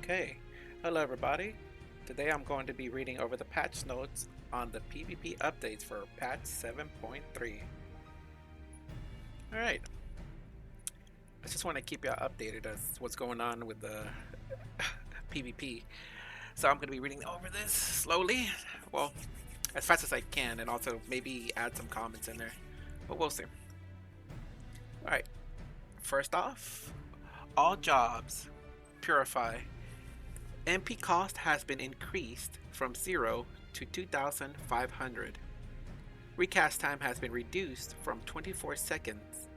Okay, hello everybody. Today I'm going to be reading over the patch notes on the PvP updates for patch 7.3. Alright, I just want to keep y'all updated as what's going on with the PvP. So I'm going to be reading over this slowly, well, as fast as I can, and also maybe add some comments in there, but we'll see. Alright, first off, all jobs, Purify. MP cost has been increased from 0 to 2,500. Recast time has been reduced from 24 seconds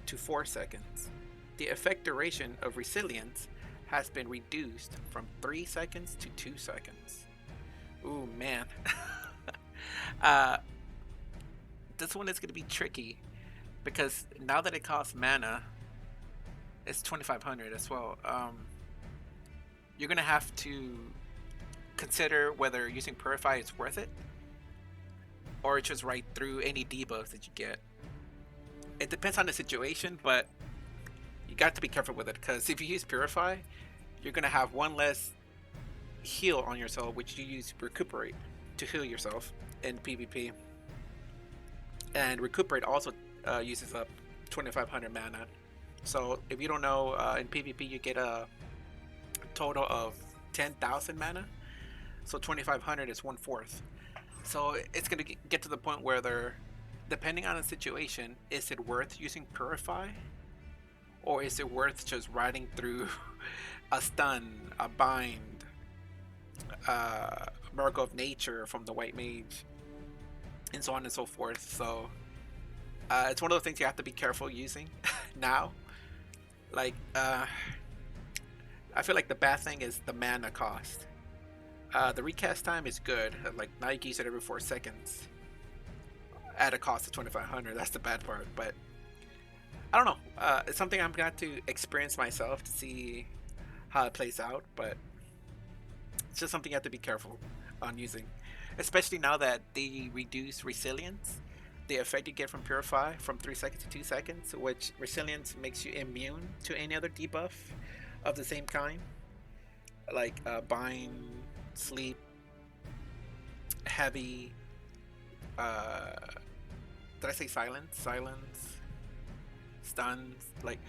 to 4 seconds. The effect duration of Resilience has been reduced from 3 seconds to 2 seconds. Ooh, man. This one is going to be tricky because now that it costs mana, it's 2,500 as well. You're going to have to consider whether using Purify is worth it or just right through any debuffs that you get. It depends on the situation, but you got to be careful with it because if you use Purify, you're going to have one less heal on yourself, which you use Recuperate to heal yourself in PvP. And Recuperate also uses up 2,500 mana. So if you don't know, in PvP you get a total of 10,000 mana, so 2,500 is 1/4. So it's going to get to the point where they're, depending on the situation, is it worth using Purify, or is it worth just riding through a stun, a bind, Miracle of Nature from the White Mage, and so on and so forth. So it's one of those things you have to be careful using now. Like I feel like the bad thing is the mana cost. The recast time is good. Like now you can use it every 4 seconds at a cost of 2,500. That's the bad part. But I don't know. It's something I'm going to experience myself to see how it plays out. But it's just something you have to be careful on using, especially now that they reduce Resilience. The effect you get from Purify from 3 seconds to 2 seconds, which Resilience makes you immune to any other debuff of the same kind, like bind, sleep, heavy, did I say silence, stuns, like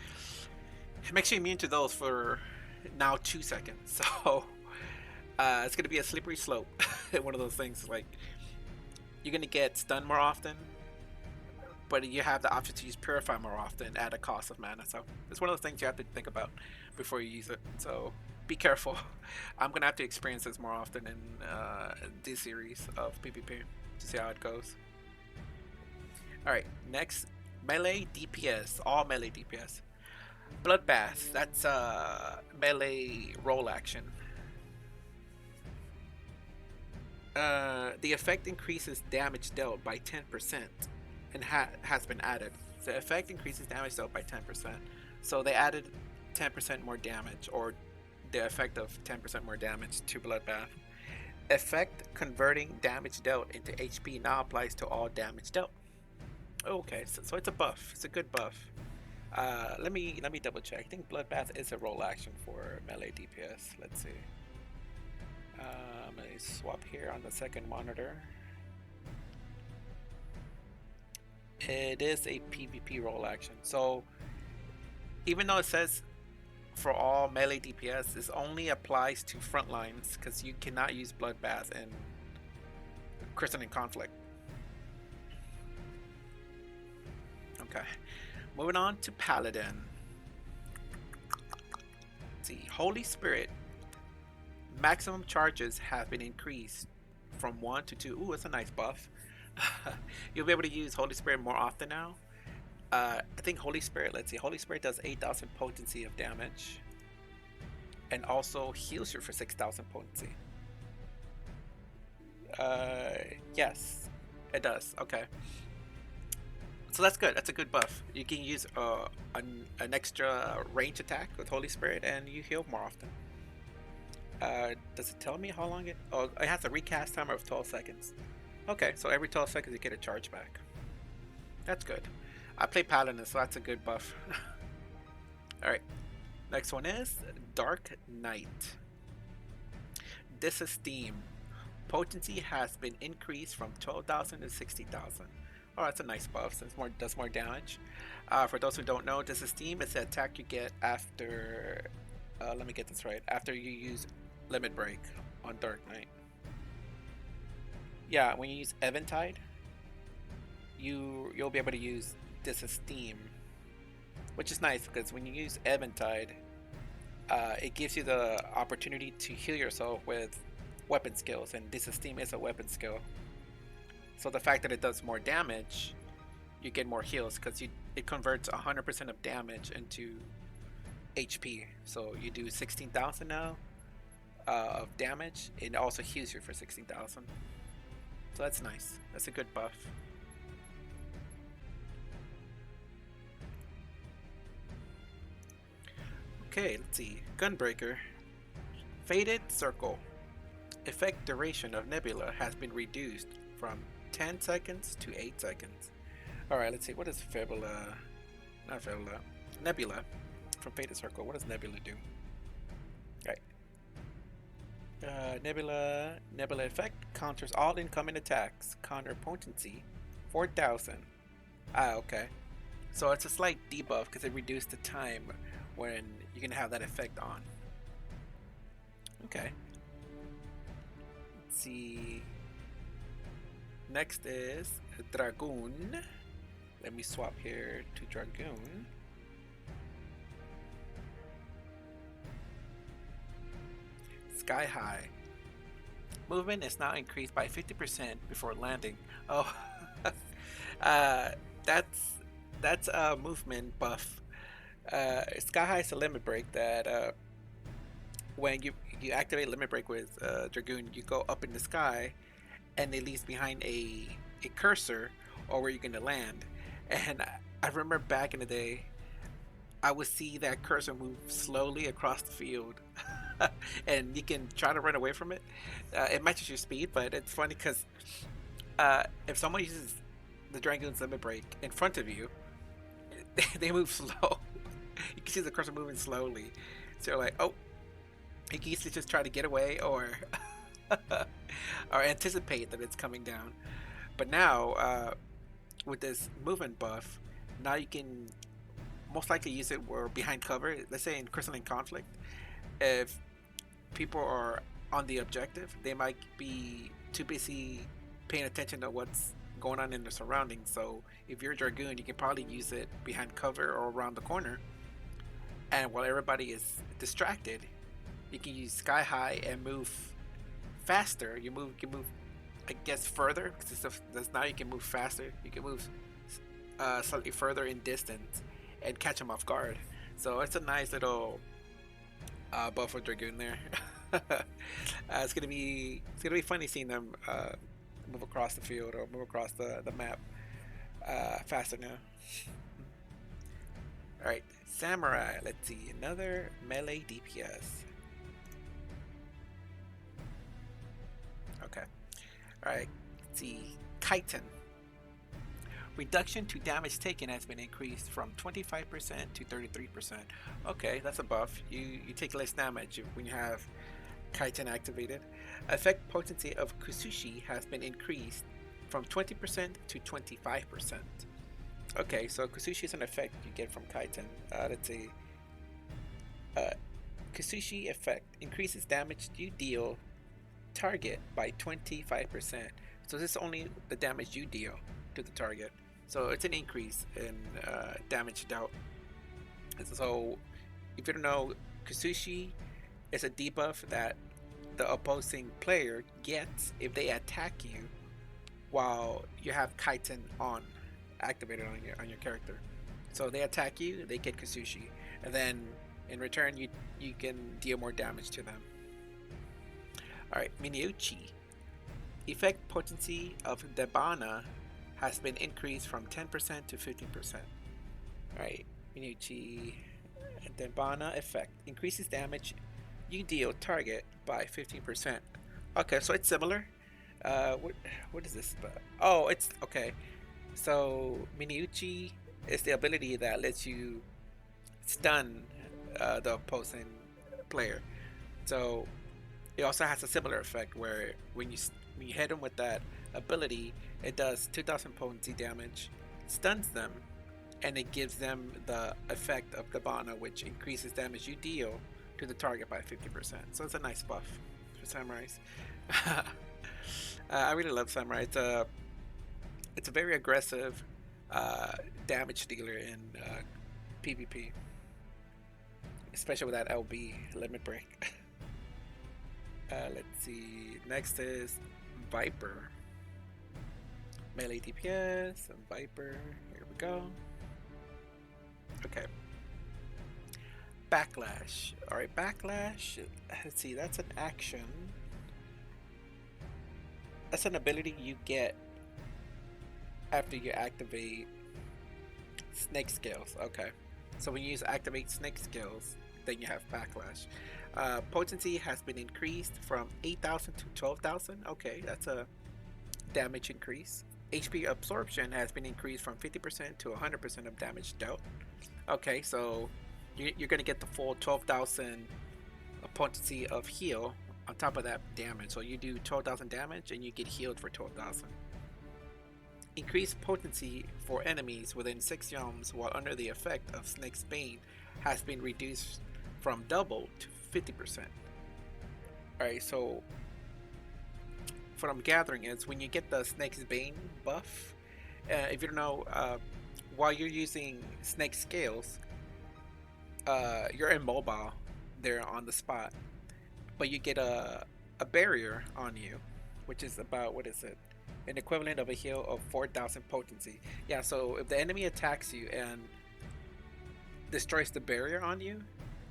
it makes you immune to those for now 2 seconds. So it's gonna be a slippery slope. One of those things, like you're gonna get stunned more often, but you have the option to use Purify more often at a cost of mana. So it's one of those things you have to think about before you use it. So be careful. I'm gonna have to experience this more often in this series of PvP to see how it goes. Alright, next, melee DPS, all melee DPS. Bloodbath, that's melee roll action. The effect increases damage dealt by 10%. And has been added. The effect increases damage dealt by 10%. So they added 10% more damage, or the effect of 10% more damage to Bloodbath. Effect converting damage dealt into HP now applies to all damage dealt. Okay, so it's a buff. It's a good buff. Let me double check. I think Bloodbath is a roll action for melee DPS. Let's see. Let me swap here on the second monitor. It is a PvP roll action. So even though it says for all melee DPS, this only applies to Frontlines because you cannot use Bloodbath in Gridanian conflict. Okay, moving on to Paladin. Let's see, Holy Spirit maximum charges have been increased from 1 to 2. Ooh, that's a nice buff. You'll be able to use Holy Spirit more often now. I think Holy Spirit, let's see, Holy Spirit does 8,000 potency of damage and also heals you for 6,000 potency. Yes, it does. Okay, so that's good. That's a good buff. You can use an extra range attack with Holy Spirit and you heal more often. Does it tell me how long it? Oh, it has a recast timer of 12 seconds. Okay, so every 12 seconds you get a charge back. That's good. I play Paladin, so that's a good buff. Alright, next one is Dark Knight. Disesteem. Potency has been increased from 12,000 to 60,000. Oh, that's a nice buff since does more damage. For those who don't know, Disesteem is the attack you get after. Let me get this right. After you use Limit Break on Dark Knight. Yeah, when you use Eventide, you'll be able to use Disesteem, which is nice because when you use Eventide, it gives you the opportunity to heal yourself with weapon skills, and Disesteem is a weapon skill. So the fact that it does more damage, you get more heals because it converts 100% of damage into HP. So you do 16,000 now of damage, and it also heals you for 16,000. So that's nice. That's a good buff. Okay, let's see. Gunbreaker. Faded Circle. Effect duration of Nebula has been reduced from 10 seconds to 8 seconds. Alright, let's see. What is Fibula? Not Fibula. Nebula. From Faded Circle. What does Nebula do? Right. Nebula effect counters all incoming attacks. Counter potency 4,000. Okay. So it's a slight debuff because it reduced the time when you can have that effect on. Okay. Let's see. Next is Dragoon. Let me swap here to Dragoon. Sky High. Movement is now increased by 50% before landing. Oh, that's a movement buff. Sky High is a limit break that when you activate limit break with Dragoon, you go up in the sky, and it leaves behind a cursor or where you're gonna land. And I remember back in the day, I would see that cursor move slowly across the field. And you can try to run away from it. It matches your speed, but it's funny because if someone uses the Dragoon's limit break in front of you, they move slow. You can see the cursor moving slowly. So you're like, oh, you can easily just try to get away or or anticipate that it's coming down. But now, with this movement buff, now you can most likely use it where behind cover. Let's say in Crystalline Conflict, if people are on the objective, they might be too busy paying attention to what's going on in the surroundings. So if you're a Dragoon, you can probably use it behind cover or around the corner, and while everybody is distracted, you can use Sky High and move faster. You can move, I guess, further because now you can move faster. You can move slightly further in distance and catch them off guard. So it's a nice little buff for Dragoon there. It's gonna be funny seeing them move across the field or move across the map faster now. All right, Samurai. Let's see, another melee DPS. Okay. All right. Let's see, Chitin. Reduction to damage taken has been increased from 25% to 33%. Okay, that's a buff. You take less damage when you have Chitin activated. Effect potency of Kusushi has been increased from 20% to 25%. Okay, so Kusushi is an effect you get from Chitin. Let's see. Kusushi effect increases damage you deal target by 25%. So this is only the damage you deal to the target. So it's an increase in damage dealt. So if you don't know, Kusushi is a debuff that the opposing player gets if they attack you while you have Chitin activated on your character. So they attack you, they get Kusushi, and then in return you can deal more damage to them. Alright, Miniuchi. Effect potency of Debana has been increased from 10% to 15%. Alright, Miniuchi. Debana effect increases damage you deal target by 15%. Okay, so it's similar. What is this? Oh, it's okay. So Miniuchi is the ability that lets you stun the opposing player. So It also has a similar effect where when you hit them with that ability, it does 2,000 potency damage, stuns them, and it gives them the effect of Cabana, which increases damage you deal to the target by 50%. So it's a nice buff for samurais. I really love samurai. It's a very aggressive damage dealer in PvP, especially with that LB limit break. Let's see. Next is Viper. Melee DPS, Viper. Here we go. Okay. Backlash. Alright, Backlash. Let's see, that's an action. That's an ability you get after you activate Snake Scales. Okay. So when you use activate Snake Scales, then you have Backlash. Potency has been increased from 8,000 to 12,000. Okay, that's a damage increase. HP absorption has been increased from 50% to 100% of damage dealt. Okay, so you're going to get the full 12,000 potency of heal on top of that damage. So you do 12,000 damage and you get healed for 12,000. Increased potency for enemies within 6 yalms while under the effect of Snake's Bane has been reduced from double to 50%. Alright, so what I'm gathering is when you get the Snake's Bane buff, if you don't know, while you're using Snake Scales, you're immobile there on the spot, but you get a barrier on you, which is about, what is it? An equivalent of a heal of 4,000 potency. Yeah, so if the enemy attacks you and destroys the barrier on you,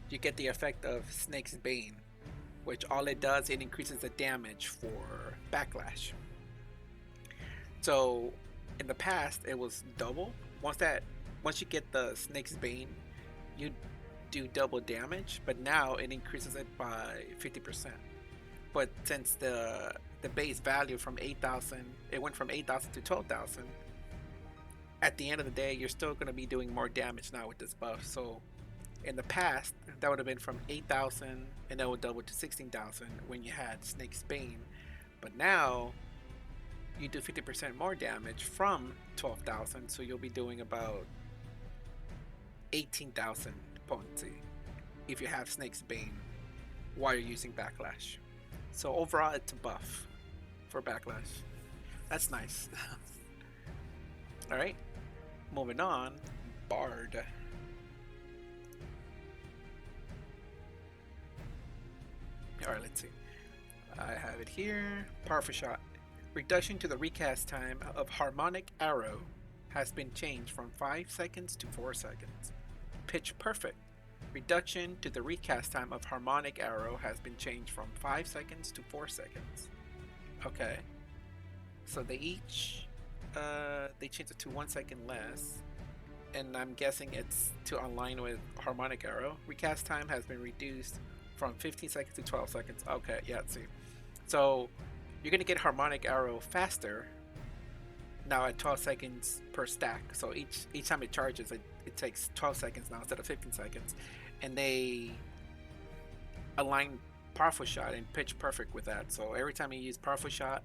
you get the effect of Snake's Bane, which all it does, it increases the damage for Backlash. So in the past, it was double. Once you get the Snake's Bane, you do double damage, but now it increases it by 50%. But since the base value from 8,000, it went from 8,000 to 12,000. At the end of the day, you're still going to be doing more damage now with this buff. So in the past, that would have been from 8,000 and that would double to 16,000 when you had Snake's Bane. But now you do 50% more damage from 12,000, so you'll be doing about 18,000 potency if you have Snake's Bane while you're using Backlash. So overall, it's a buff for Backlash. That's nice. Alright, moving on. Bard. Alright, let's see. I have it here. Powerful Shot. Reduction to the recast time of Harmonic Arrow has been changed from 5 seconds to 4 seconds. Pitch Perfect. Reduction to the recast time of Harmonic Arrow has been changed from 5 seconds to 4 seconds. Okay. So they each, they changed it to 1 second less. And I'm guessing it's to align with Harmonic Arrow. Recast time has been reduced from 15 seconds to 12 seconds. Okay, yeah, let's see. So you're going to get Harmonic Arrow faster now at 12 seconds per stack. So each time it charges, it takes 12 seconds now instead of 15 seconds. And they align Powerful Shot and Pitch Perfect with that. So every time you use Powerful Shot,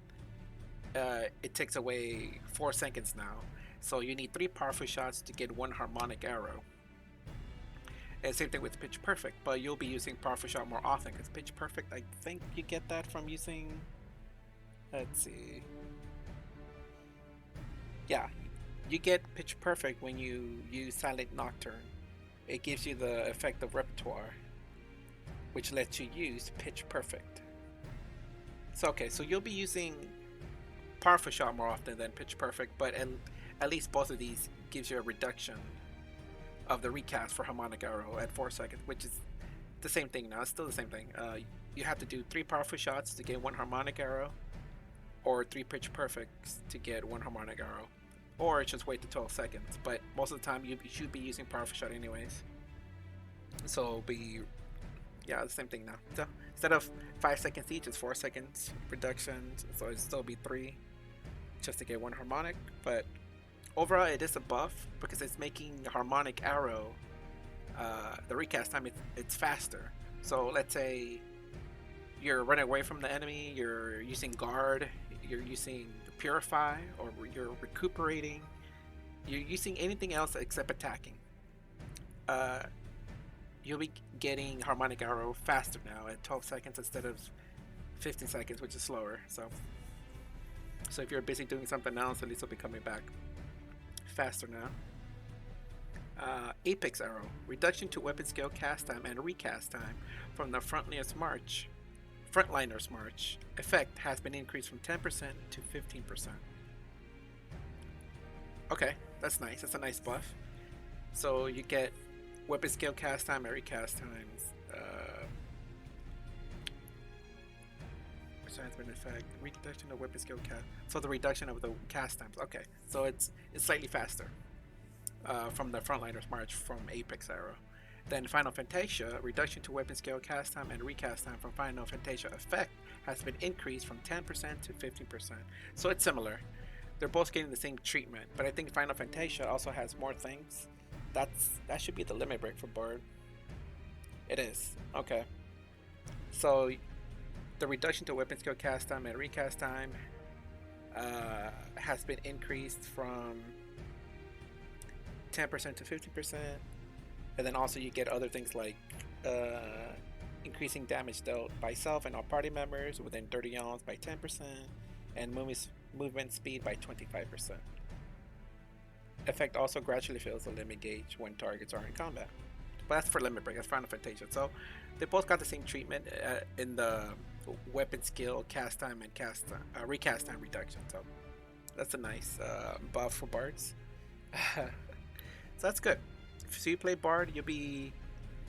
it takes away 4 seconds now. So you need 3 Powerful Shots to get 1 Harmonic Arrow. And same thing with Pitch Perfect, but you'll be using Powerful Shot more often because Pitch Perfect, I think you get that from using, let's see. Yeah, you get Pitch Perfect when you use Silent Nocturne. It gives you the effect of Repertoire, which lets you use Pitch Perfect. So okay, so you'll be using Powerful Shot more often than Pitch Perfect, but at least both of these gives you a reduction of the recast for Harmonic Arrow at 4 seconds, which is the same thing now. It's still the same thing. You have to do 3 Powerful Shots to get 1 Harmonic Arrow, or 3 Pitch Perfects to get 1 Harmonic Arrow, or just wait to 12 seconds. But most of the time you should be using Powerful Shot anyways. So it'll be, yeah, the same thing now. So instead of 5 seconds each, it's 4 seconds reduction. So it'll still be 3 just to get 1 Harmonic. But overall, it is a buff because it's making Harmonic Arrow, the recast time, it's faster. So let's say you're running away from the enemy, you're using guard, you're using purify, or you're recuperating, you're using anything else except attacking, uh, you'll be getting harmonic arrow faster now at 12 seconds instead of 15 seconds, which is slower. So if you're busy doing something else, at least it'll be coming back faster now. Apex Arrow, reduction to weapon skill cast time and recast time from the Frontliners March effect has been increased from 10% to 15%. Okay, that's nice. That's a nice buff. So you get weapon skill cast time and recast times. Which has been effect reduction of weapon skill cast. So the reduction of the cast times. Okay, so it's slightly faster. From the Frontliners March from Apex Arrow. Then Final Fantasia, reduction to weapon skill cast time and recast time from Final Fantasia effect has been increased from 10% to 15%. So it's similar. They're both getting the same treatment, but I think Final Fantasia also has more things. That should be the limit break for Bard. It is. Okay. So the reduction to weapon skill cast time and recast time has been increased from 10% to 50%, and then also you get other things like increasing damage dealt by self and all party members within 30 yawns by 10%, and movement speed by 25%. Effect also gradually fills the limit gauge when targets are in combat. But that's for limit break, that's Final Fantasia. So they both got the same treatment in the weapon skill, cast time, and recast time reduction. So that's a nice buff for bards. So that's good. So you play Bard, you'll be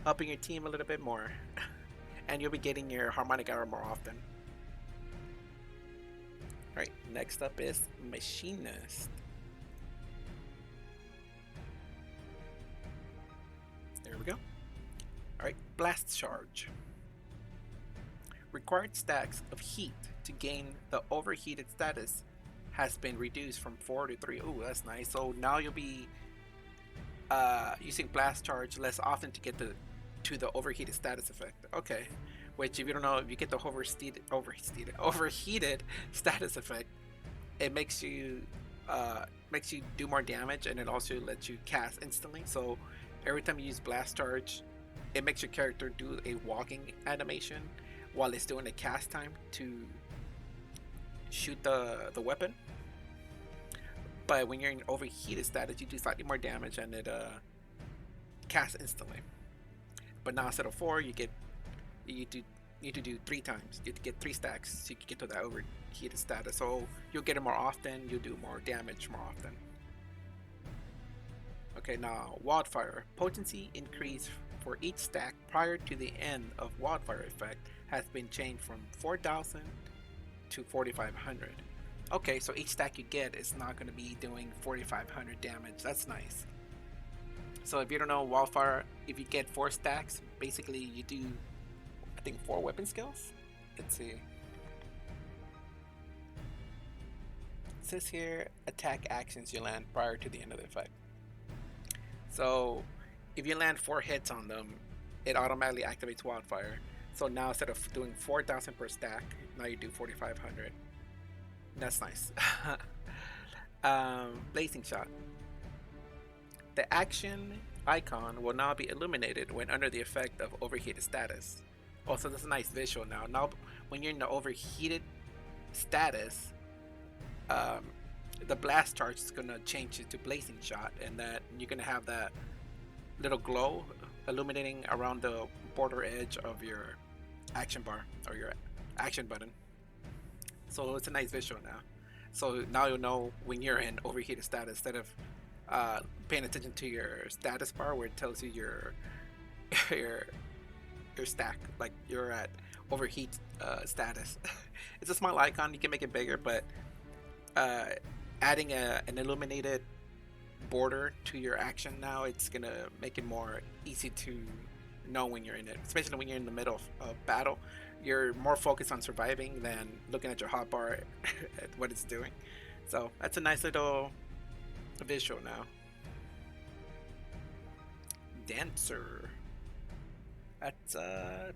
upping your team a little bit more. And you'll be getting your harmonic arrow more often. Alright, next up is Machinist. There we go. Alright, Blast Charge. Required stacks of heat to gain the overheated status has been reduced from 4 to 3. Ooh, that's nice. So now you'll be using Blast Charge less often to get to the overheated status effect. Okay, which if you don't know, if you get the overheated status effect, it makes you do more damage, and it also lets you cast instantly. So every time you use Blast Charge, it makes your character do a walking animation while it's doing a cast time to shoot the weapon. But when you're in overheated status, you do slightly more damage, and it casts instantly. But now instead of 4, you need to do 3 times. You have to get 3 stacks so you can get to that overheated status. So you'll get it more often. You'll do more damage more often. Okay, now Wildfire. Potency increase for each stack prior to the end of Wildfire effect has been changed from 4,000 to 4,500. Okay, so each stack you get is not going to be doing 4,500 damage. That's nice. So if you don't know Wildfire, if you get 4 stacks, basically you do, I think, 4 weapon skills. Let's see. It says here, attack actions you land prior to the end of the effect. So if you land 4 hits on them, it automatically activates Wildfire. So now instead of doing 4,000 per stack, now you do 4,500. That's nice. Blazing Shot. The action icon will now be illuminated when under the effect of overheated status. Also, that's a nice visual now. Now, when you're in the overheated status, the blast charge is gonna change it to Blazing Shot, and that you're gonna have that little glow illuminating around the border edge of your action bar or your action button. So it's a nice visual now. So now you'll know when you're in overheated status instead of paying attention to your status bar where it tells you your stack, like you're at overheat status. It's a small icon. You can make it bigger, but adding an illuminated border to your action now, it's gonna make it more easy to know when you're in it, especially when you're in the middle of battle. You're more focused on surviving than looking at your hotbar at what it's doing. So that's a nice little visual now. Dancer. That's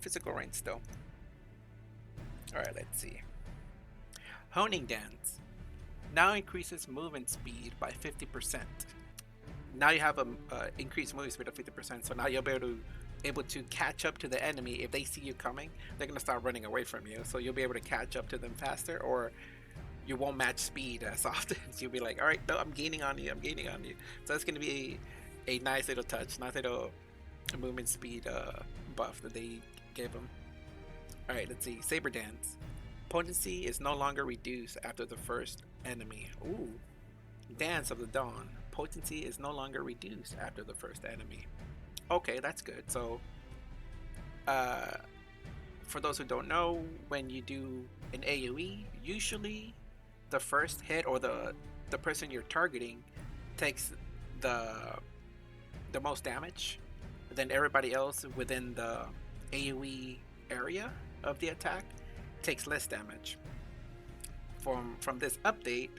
physical range still. Alright, let's see. Honing Dance now increases movement speed by 50%. Now you have a increased movement speed of 50%, so now you'll be able to catch up to the enemy. If they see you coming, they're gonna start running away from you, so you'll be able to catch up to them faster, or you won't match speed as often. So you'll be like, all right, no, I'm gaining on you, I'm gaining on you. So that's gonna be a nice little touch, nice little movement speed buff that they gave them. All right, let's see. Saber Dance. Potency is no longer reduced after the first enemy. Ooh. Dance of the Dawn. Potency is no longer reduced after the first enemy. Okay, that's good. So, for those who don't know, when you do an AoE, usually the first hit or the person you're targeting takes the most damage. Then everybody else within the AoE area of the attack takes less damage. From this update,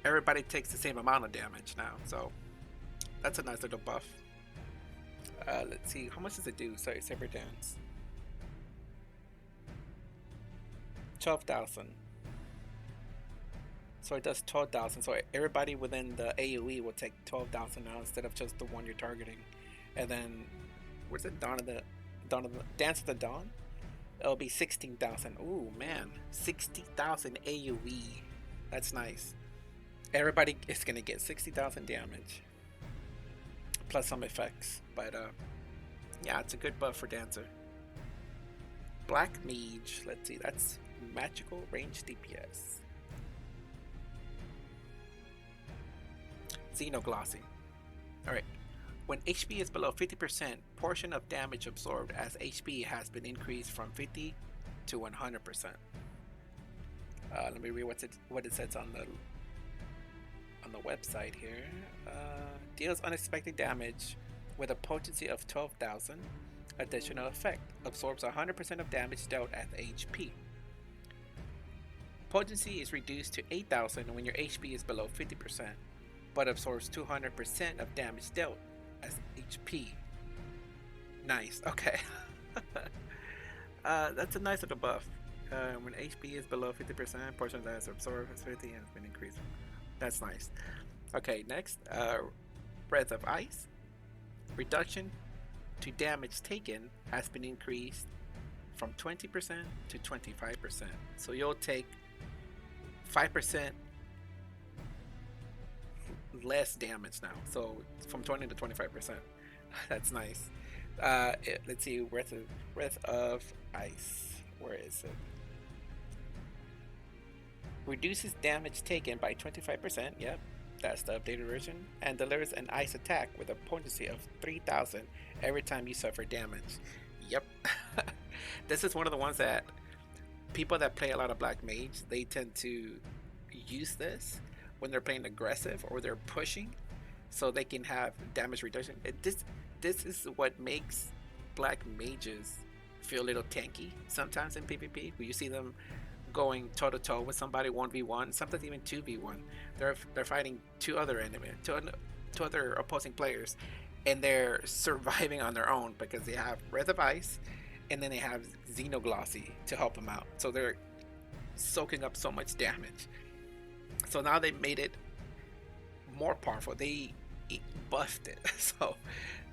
everybody takes the same amount of damage now, so that's a nice little buff. Let's see, how much does it do? Sorry, Saber Dance. 12,000. So it does 12,000. So everybody within the AoE will take 12,000 now instead of just the one you're targeting. And then, where's it? Dance of the Dawn? It'll be 16,000. Ooh, man. 60,000 AoE. That's nice. Everybody is going to get 60,000 damage. Plus some effects. But, yeah, it's a good buff for Dancer. Black Mage. Let's see. That's magical range DPS. Xenoglossy. Alright. When HP is below 50%, portion of damage absorbed as HP has been increased from 50 to 100%. Let me read what it says on the website here. Deals unexpected damage with a potency of 12,000. Additional effect. Absorbs 100% of damage dealt as HP. Potency is reduced to 8,000 when your HP is below 50%, but absorbs 200% of damage dealt as HP. Nice. Okay. That's a nice little buff. When HP is below 50%, portion of that is absorbed as 50 and has been increased. That's nice. Okay, next, Breath of Ice. Reduction to damage taken has been increased from 20% to 25%. So you'll take 5% less damage now. So from 20 to 25%. That's nice. Let's see, Breath of Ice. Where is it? Reduces damage taken by 25%. Yep, that's the updated version. And delivers an ice attack with a potency of 3,000 every time you suffer damage. Yep. This is one of the ones that people that play a lot of Black Mage, they tend to use this when they're playing aggressive or they're pushing, so they can have damage reduction. This is what makes Black Mages feel a little tanky sometimes in PvP. When you see them going toe to toe with somebody 1v1, sometimes even 2v1. They're fighting two other opposing players, and they're surviving on their own because they have Breath of Ice, and then they have Xenoglossy to help them out. So they're soaking up so much damage. So now they made it more powerful. They buffed it. So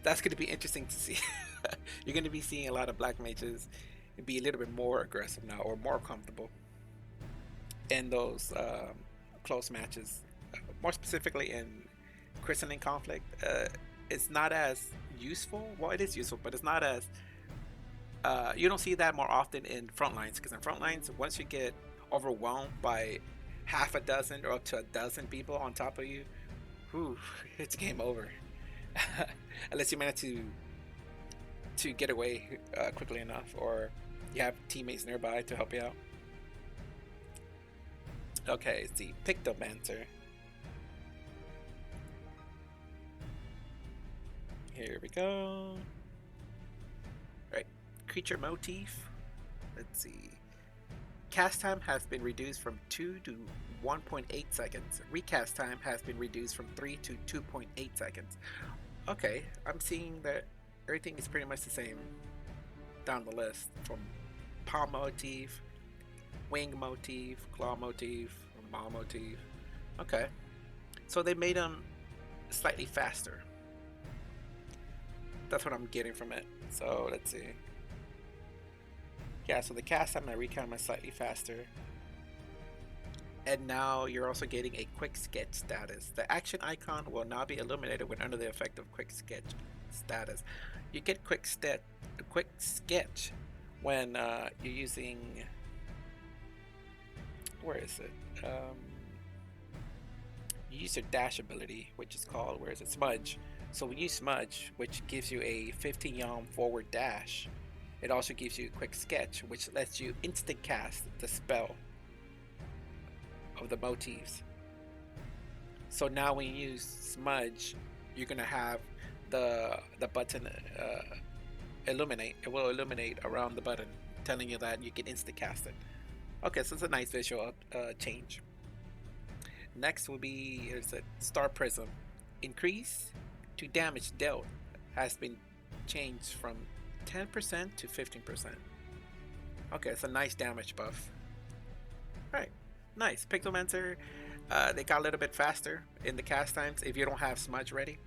that's going to be interesting to see. You're going to be seeing a lot of Black Mages be a little bit more aggressive now, or more comfortable in those close matches. More specifically in Crystalline Conflict, it's not as useful. Well, it is useful, but it's not as you don't see that more often in Frontlines, because in Frontlines, once you get overwhelmed by half a dozen or up to a dozen people on top of you, whew, it's game over. Unless you manage to get away quickly enough, or you have teammates nearby to help you out. Okay, it's the Pictomancer. Here we go. Right, creature motif. Let's see. Cast time has been reduced from 2 to 1.8 seconds. Recast time has been reduced from 3 to 2.8 seconds. Okay, I'm seeing that everything is pretty much the same down the list, from palm motif, wing motif, claw motif, maw motif. Okay, so they made them slightly faster. That's what I'm getting from it. So let's see. Yeah, so the cast time and recount is slightly faster. And now you're also getting a quick sketch status. The action icon will now be illuminated when under the effect of quick sketch status. You get quick sketch when you're using, where is it? You use your dash ability, which is called, where is it? Smudge. So when you smudge, which gives you a 15 yalm forward dash, it also gives you quick sketch, which lets you instant cast the spell of the motifs. So now when you use smudge, you're gonna have the button illuminate. It will illuminate around the button, telling you that you can instant cast it. Okay, so it's a nice visual change. Next will be, is it Star Prism. Increase to damage dealt has been changed from 10% to 15%. Okay, it's a nice damage buff. Alright, nice. Pictomancer, they got a little bit faster in the cast times if you don't have smudge ready.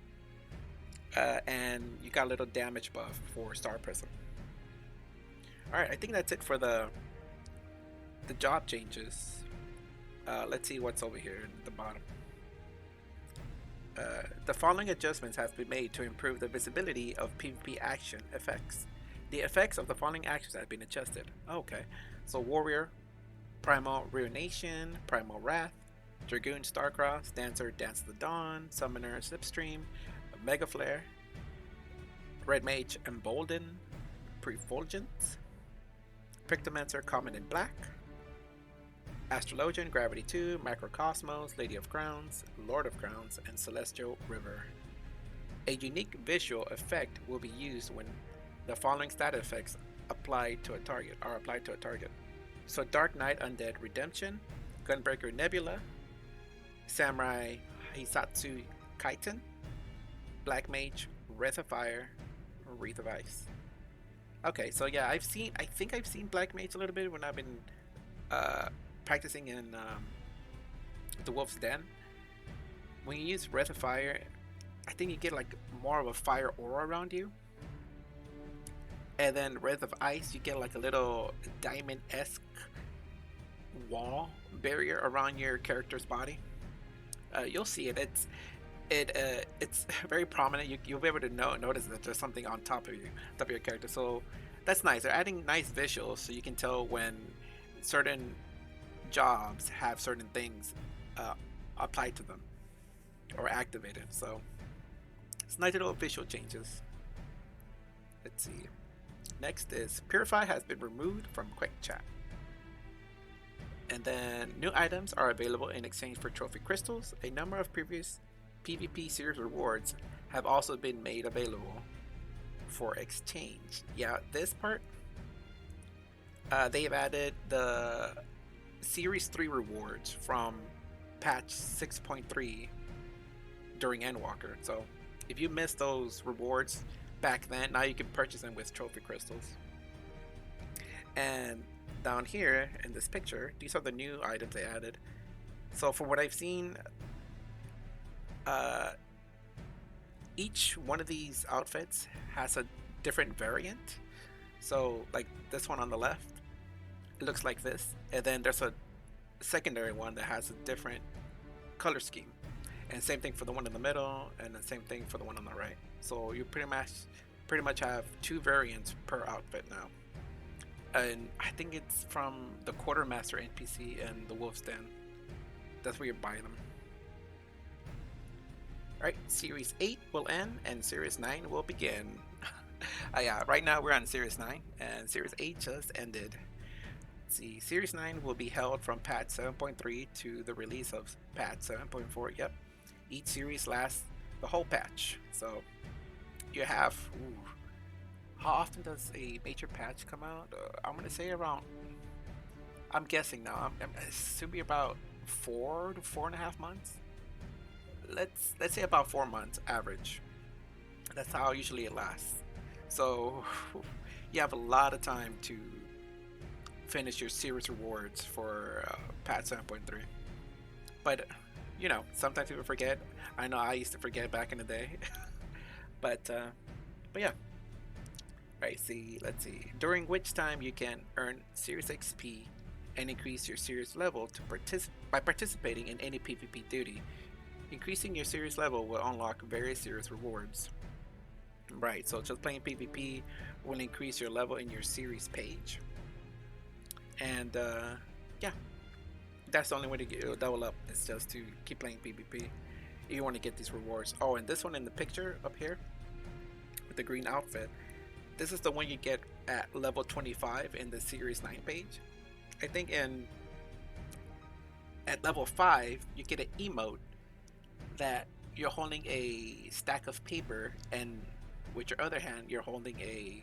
And you got a little damage buff for Star Prism. Alright, I think that's it for the job changes. Let's see what's over here at the bottom. The following adjustments have been made to improve the visibility of PvP action effects. The effects of the following actions have been adjusted. Okay, so Warrior, Primal Ruination, Primal Wrath, Dragoon Starcross, Dancer Dance of the Dawn, Summoner Slipstream, Mega Flare, Red Mage Embolden, Prefulgence, Pictomancer Common in Black, Astrologian, Gravity 2, Macrocosmos, Lady of Crowns, Lord of Crowns, and Celestial River. A unique visual effect will be used when the following stat effects are applied to a target. So Dark Knight Undead Redemption, Gunbreaker Nebula, Samurai Hisatsu Kaiten, Black Mage Wrath of Fire, Wreath of Ice. Okay, so yeah, I think I've seen Black Mage a little bit when I've been practicing in the Wolf's Den. When you use Wrath of Fire, I think you get like more of a fire aura around you. And then Wrath of Ice, you get like a little diamond-esque wall barrier around your character's body. You'll see it. It's very prominent. You'll be able to notice that there's something on top of your character. So that's nice. They're adding nice visuals so you can tell when certain jobs have certain things applied to them or activated. So it's nice little visual changes. Let's see. Next is Purify has been removed from Quick Chat. And then new items are available in exchange for trophy crystals. A number of previous PvP series rewards have also been made available for exchange. Yeah, this part, they have added the Series 3 rewards from patch 6.3 during Endwalker. So if you missed those rewards back then, now you can purchase them with trophy crystals. And down here in this picture, these are the new items they added. So from what I've seen, each one of these outfits has a different variant. So like this one on the left, it looks like this, and then there's a secondary one that has a different color scheme, and same thing for the one in the middle, and the same thing for the one on the right. So you pretty much have two variants per outfit now. And I think it's from the Quartermaster NPC and the Wolf's Den. That's where you buy them. Alright, Series 8 will end and Series 9 will begin. Yeah, right now we're on Series 9 and Series 8 just ended. Let's see, Series 9 will be held from patch 7.3 to the release of patch 7.4. Yep, each series lasts the whole patch. So you have, how often does a major patch come out? I'm gonna say around, I'm guessing now, it should be about 4 to 4.5 months. Let's say about 4 months average. That's how usually it lasts. So you have a lot of time to finish your series rewards for patch 7.3. But you know, sometimes people forget. I know I used to forget back in the day. but yeah. Right, see, let's see. During which time you can earn Series XP and increase your Series level by participating in any PvP duty. Increasing your Series level will unlock various Series rewards. Right, so just playing PvP will increase your level in your Series page. And yeah, that's the only way to get level up, is just to keep playing PvP if you want to get these rewards. Oh, and this one in the picture up here with the green outfit, this is the one you get at level 25 in the Series 9 page. I think at level 5 you get an emote that you're holding a stack of paper, and with your other hand you're holding a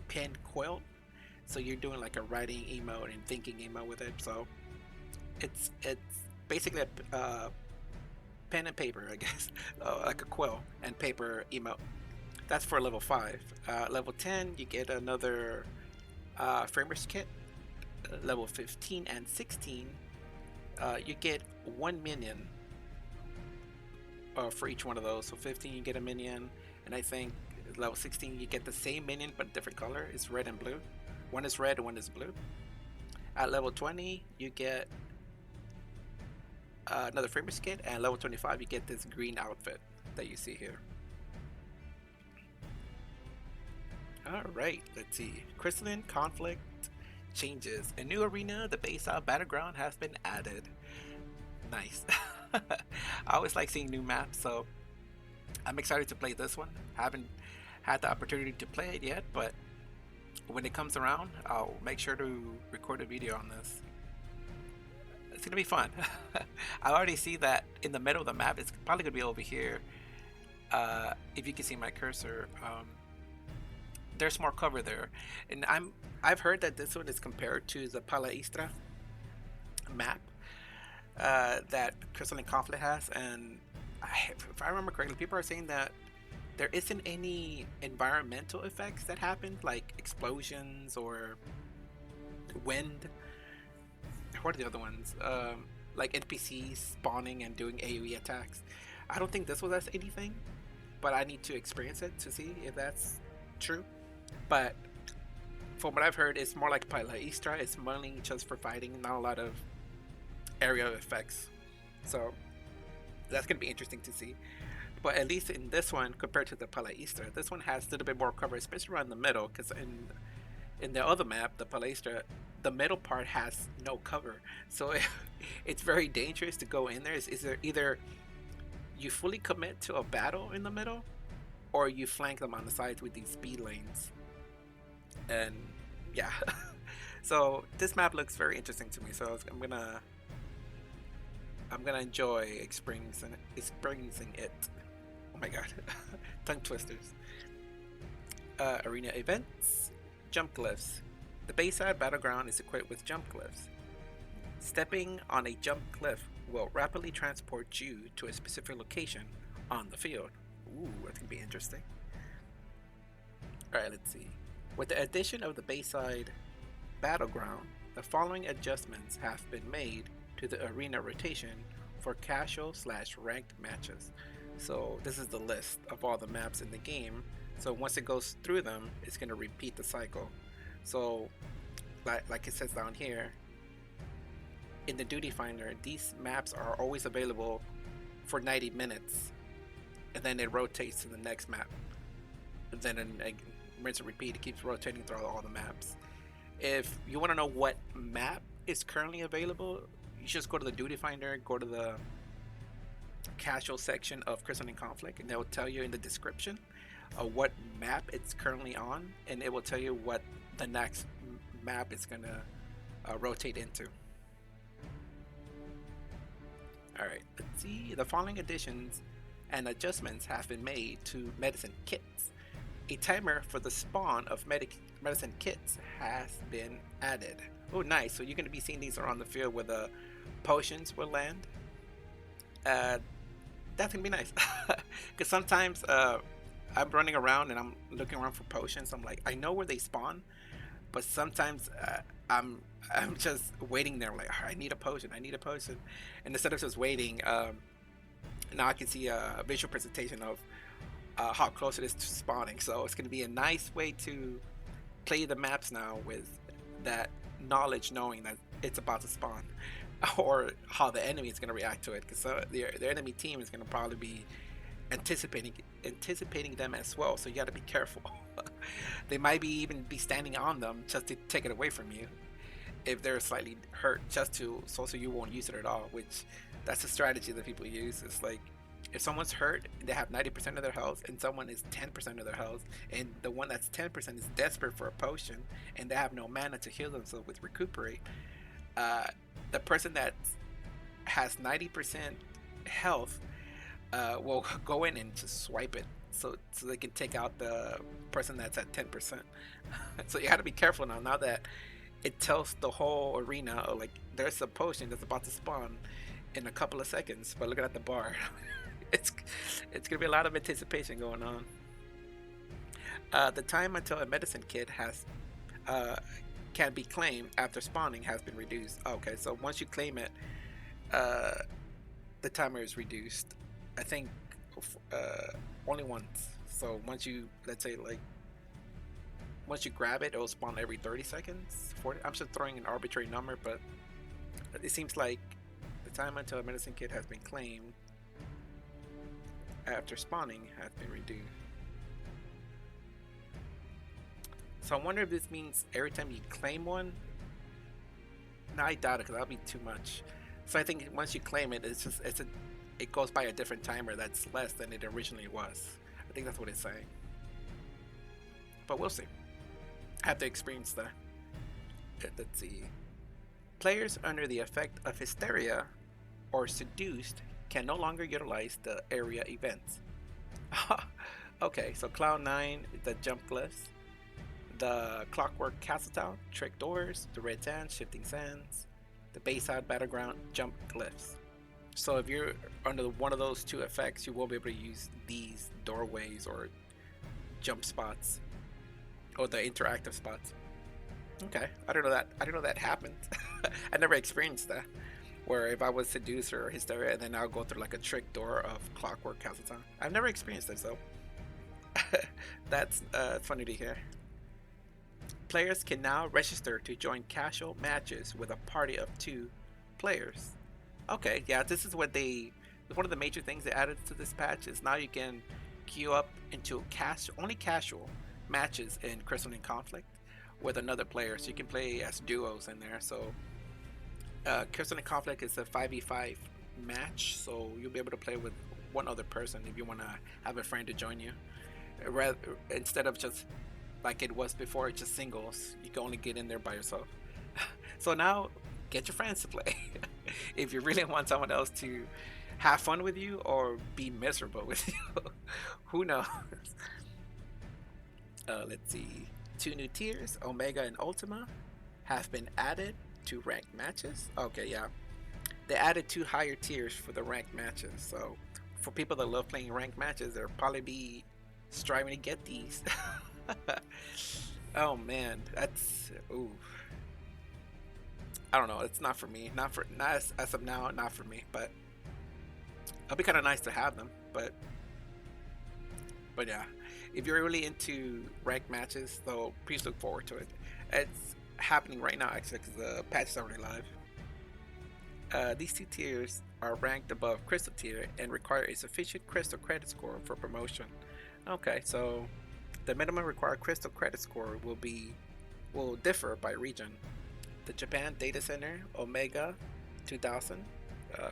pen quilt. So you're doing like a writing emote and thinking emote with it. So it's basically a pen and paper, I guess, like a quill and paper emote. That's for level 5. Level 10, you get another framers kit. Level 15 and 16, you get 1 minion for each one of those. So 15, you get a minion, and I think level 16, you get the same minion but different color. It's red and blue. One is red, one is blue. At level 20, you get another framers kit, and level 25, you get this green outfit that you see here. Alright, let's see. Crystalline Conflict changes. A new arena, the Bayside Battleground, has been added. Nice. I always like seeing new maps, so I'm excited to play this one. I haven't had the opportunity to play it yet, but when it comes around, I'll make sure to record a video on this. It's gonna be fun. I already see that in the middle of the map. It's probably gonna be over here. If you can see my cursor, there's more cover there, and I've heard that this one is compared to the Paladin map that Crystalline Conflict has, and if I remember correctly, people are saying that there isn't any environmental effects that happen, like explosions or wind. What are the other ones? Like NPCs spawning and doing AoE attacks. I don't think this one has anything, but I need to experience it to see if that's true. But from what I've heard, it's more like Paladin. It's mainly just for fighting, not a lot of area effects. So that's gonna be interesting to see. But at least in this one, compared to the Paladin, this one has a little bit more cover, especially around the middle. Because in the other map, the Paladin, the middle part has no cover, so it's very dangerous to go in there. Is there either you fully commit to a battle in the middle, or you flank them on the sides with these speed lanes. And yeah, so this map looks very interesting to me. So I'm gonna enjoy experiencing it. Oh my god, tongue twisters. Arena events, jump cliffs. The Bayside Battleground is equipped with jump cliffs. Stepping on a jump cliff will rapidly transport you to a specific location on the field. Ooh, that's gonna be interesting. Alright, let's see. With the addition of the Bayside Battleground, the following adjustments have been made to the arena rotation for casual/ranked matches. So this is the list of all the maps in the game. So once it goes through them, it's going to repeat the cycle. So like it says down here, in the duty finder, these maps are always available for 90 minutes, and then it rotates to the next map. And then rinse and repeat, it keeps rotating through all the maps. If you want to know what map is currently available, you just go to the duty finder, go to the casual section of Crystalline Conflict, and they'll tell you in the description what map it's currently on, and it will tell you what the next map is gonna rotate into. Alright, let's see. The following additions and adjustments have been made to medicine kits. A timer for the spawn of medicine kits has been added. Oh, nice. So you're going to be seeing these around the field where the potions will land. That's going to be nice. Because sometimes I'm running around and I'm looking around for potions. I'm like, I know where they spawn, But sometimes I'm just waiting there, like I need a potion, I need a potion, and instead of just waiting, now I can see a visual presentation of how close it is to spawning. So it's going to be a nice way to play the maps now with that knowledge, knowing that it's about to spawn, or how the enemy is going to react to it, because the enemy team is going to probably be anticipating them as well. So you got to be careful. They might be even be standing on them just to take it away from you if they're slightly hurt, just to so you won't use it at all. Which that's a strategy that people use. It's like if someone's hurt, they have 90% of their health, and someone is 10% of their health, and the one that's 10% is desperate for a potion, and they have no mana to heal themselves with recuperate. The person that has 90% health will go in and just swipe it, so they can take out the person that's at 10%. So you got to be careful now that it tells the whole arena, like there's a potion that's about to spawn in a couple of seconds, but looking at the bar, it's gonna be a lot of anticipation going on. The time until a medicine kit has can be claimed after spawning has been reduced. Okay, so once you claim it, the timer is reduced. I think only once. So once you, let's say, like once you grab it, it'll spawn every 30 seconds. 40. I'm just throwing an arbitrary number, but it seems like the time until a medicine kit has been claimed after spawning has been reduced. So I wonder if this means every time you claim one. No, I doubt it, because that'll be too much. So I think once you claim it, it goes by a different timer that's less than it originally was. I think that's what it's saying. But we'll see. I have to experience that. Let's see. Players under the effect of hysteria or seduced can no longer utilize the area events. Okay, so Cloud 9, the jump glyphs, the Clockwork Castle Town, Trick Doors, the Red Sands, Shifting Sands, the Bayside Battleground, jump glyphs. So if you're under one of those two effects, you will be able to use these doorways or jump spots, or the interactive spots. Okay, I don't know that happened. I never experienced that, where if I was seduced or hysteria, and then I'll go through like a trick door of Clockwork Castle Town. I've never experienced it, so that's funny to hear. Players can now register to join casual matches with a party of 2 players. Okay, yeah, this is what one of the major things they added to this patch is now you can queue up into only casual matches in Crystalline Conflict with another player, so you can play as duos in there. So Crystalline Conflict is a 5v5 match, so you'll be able to play with one other person if you want to have a friend to join you, instead of just like it was before, just singles. You can only get in there by yourself. So now get your friends to play if you really want someone else to have fun with you or be miserable with you. Who knows? Let's see. 2 new tiers, Omega and Ultima, have been added to ranked matches. Okay, yeah, they added 2 higher tiers for the ranked matches. So for people that love playing ranked matches, they'll probably be striving to get these. Oh man, that's ooh. I don't know. It's not for me. Not as of now. Not for me. But it'll be kind of nice to have them. But yeah, if you're really into ranked matches, though, please look forward to it. It's happening right now, actually, because the patch is already live. These 2 tiers are ranked above Crystal tier and require a sufficient Crystal credit score for promotion. Okay, so the minimum required Crystal credit score will differ by region. The Japan Data Center, Omega 2000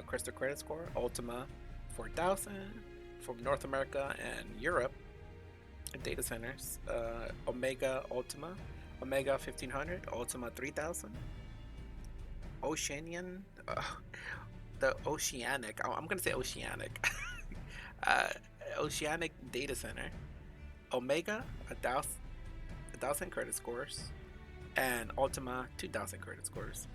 Crystal credit score, Ultima 4000 from North America and Europe data centers, Omega Ultima, Omega 1500, Ultima 3000, Oceanian, the Oceanic, I'm gonna say Oceanic, Oceanic Data Center, Omega 1000 credit scores, and Ultima 2000 credit scores.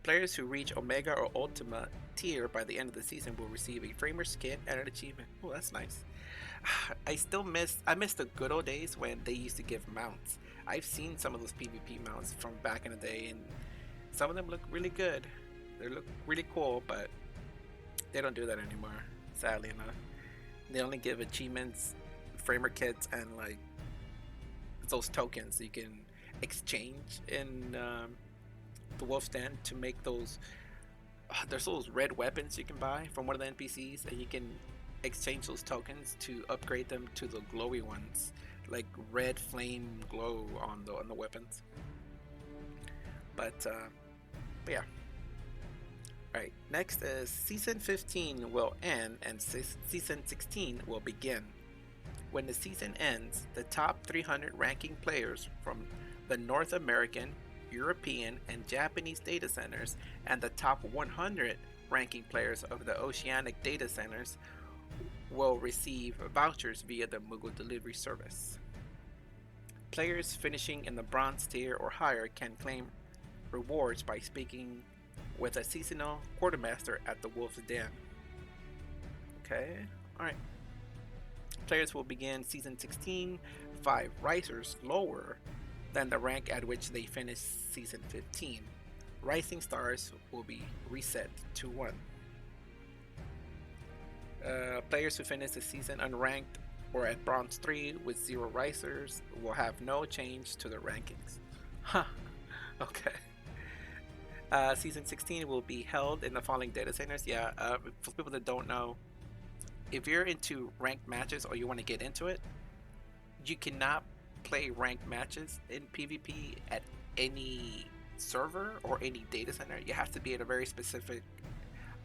Players who reach Omega or Ultima tier by the end of the season will receive a Framer's kit and an achievement. Oh, that's nice. I miss the good old days when they used to give mounts. I've seen some of those PvP mounts from back in the day, and some of them look really good. They look really cool, but they don't do that anymore, sadly enough. They only give achievements, framer kits, and like those tokens you can exchange in the Wolf's Den to make those. There's those red weapons you can buy from one of the NPCs, and you can exchange those tokens to upgrade them to the glowy ones, like red flame glow on the weapons. But yeah. Alright, next is Season 15 will end and Season 16 will begin. When the season ends, the top 300 ranking players from the North American, European, and Japanese data centers and the top 100 ranking players of the Oceanic data centers will receive vouchers via the Moogle delivery service. Players finishing in the bronze tier or higher can claim rewards by speaking with a seasonal quartermaster at the Wolf's Den. Okay, alright. Players will begin Season 16 5 risers lower than the rank at which they finish Season 15. Rising stars will be reset to 1. Players who finish the season unranked or at bronze 3 with 0 risers will have no change to their rankings. Huh, okay. Season 16 will be held in the following data centers. Yeah, for people that don't know, if you're into ranked matches or you want to get into it, you cannot play ranked matches in PvP at any server or any data center. You have to be at a very specific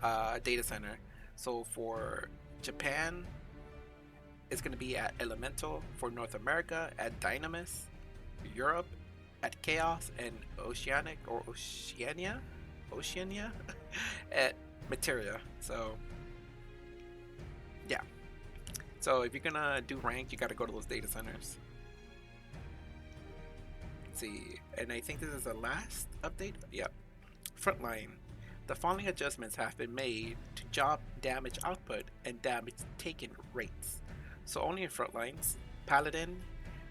data center. So for Japan, it's going to be at Elemental. For North America, at Dynamis. Europe, at Chaos, and Oceania at Materia. So yeah, so if you're gonna do ranked, you got to go to those data centers. Let's see, and I think this is the last update. Yep. Frontline. The following adjustments have been made to job damage output and damage taken rates. So only in Frontlines, Paladin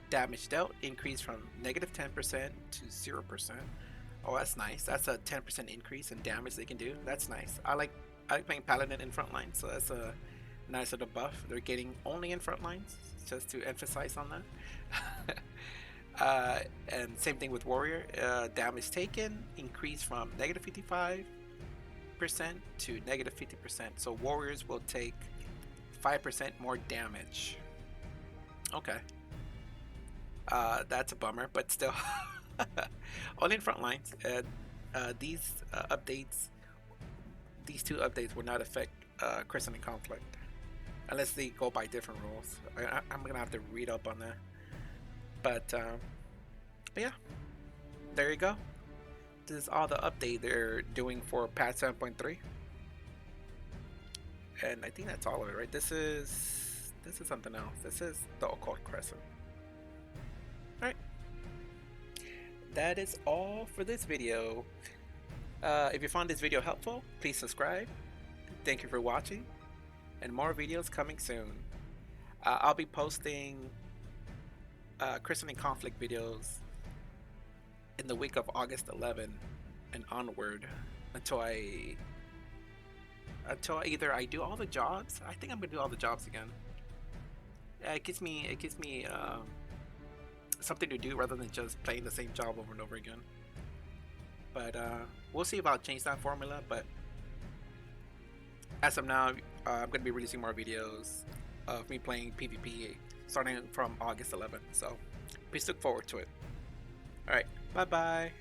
damage dealt increased from -10% to 0%. Oh, that's nice. That's a 10% increase in damage they can do. That's nice. I like playing Paladin in Frontlines, so that's a nice little buff they're getting only in Frontlines, just to emphasize on that. And same thing with Warrior. Damage taken increased from -55% to -50%. So Warriors will take 5% more damage. Okay. That's a bummer, but still. Only in Frontlines. These updates, these two updates will not affect Crescent and Conflict unless they go by different rules. I'm gonna have to read up on that. But yeah, there you go. This is all the update they're doing for patch 7.3, and I think that's all of it, right? This is something else. This is the Occult Crescent. Alright, that is all for this video. If you found this video helpful, please subscribe. Thank you for watching, and more videos coming soon. I'll be posting Crescent and Conflict videos in the week of August 11 and onward until either I do all the jobs. I think I'm gonna do all the jobs again. It gives me something to do rather than just playing the same job over and over again. But we'll see if I'll change that formula. But as of now, I'm going to be releasing more videos of me playing PvP starting from August 11th. So please look forward to it. Alright, bye bye.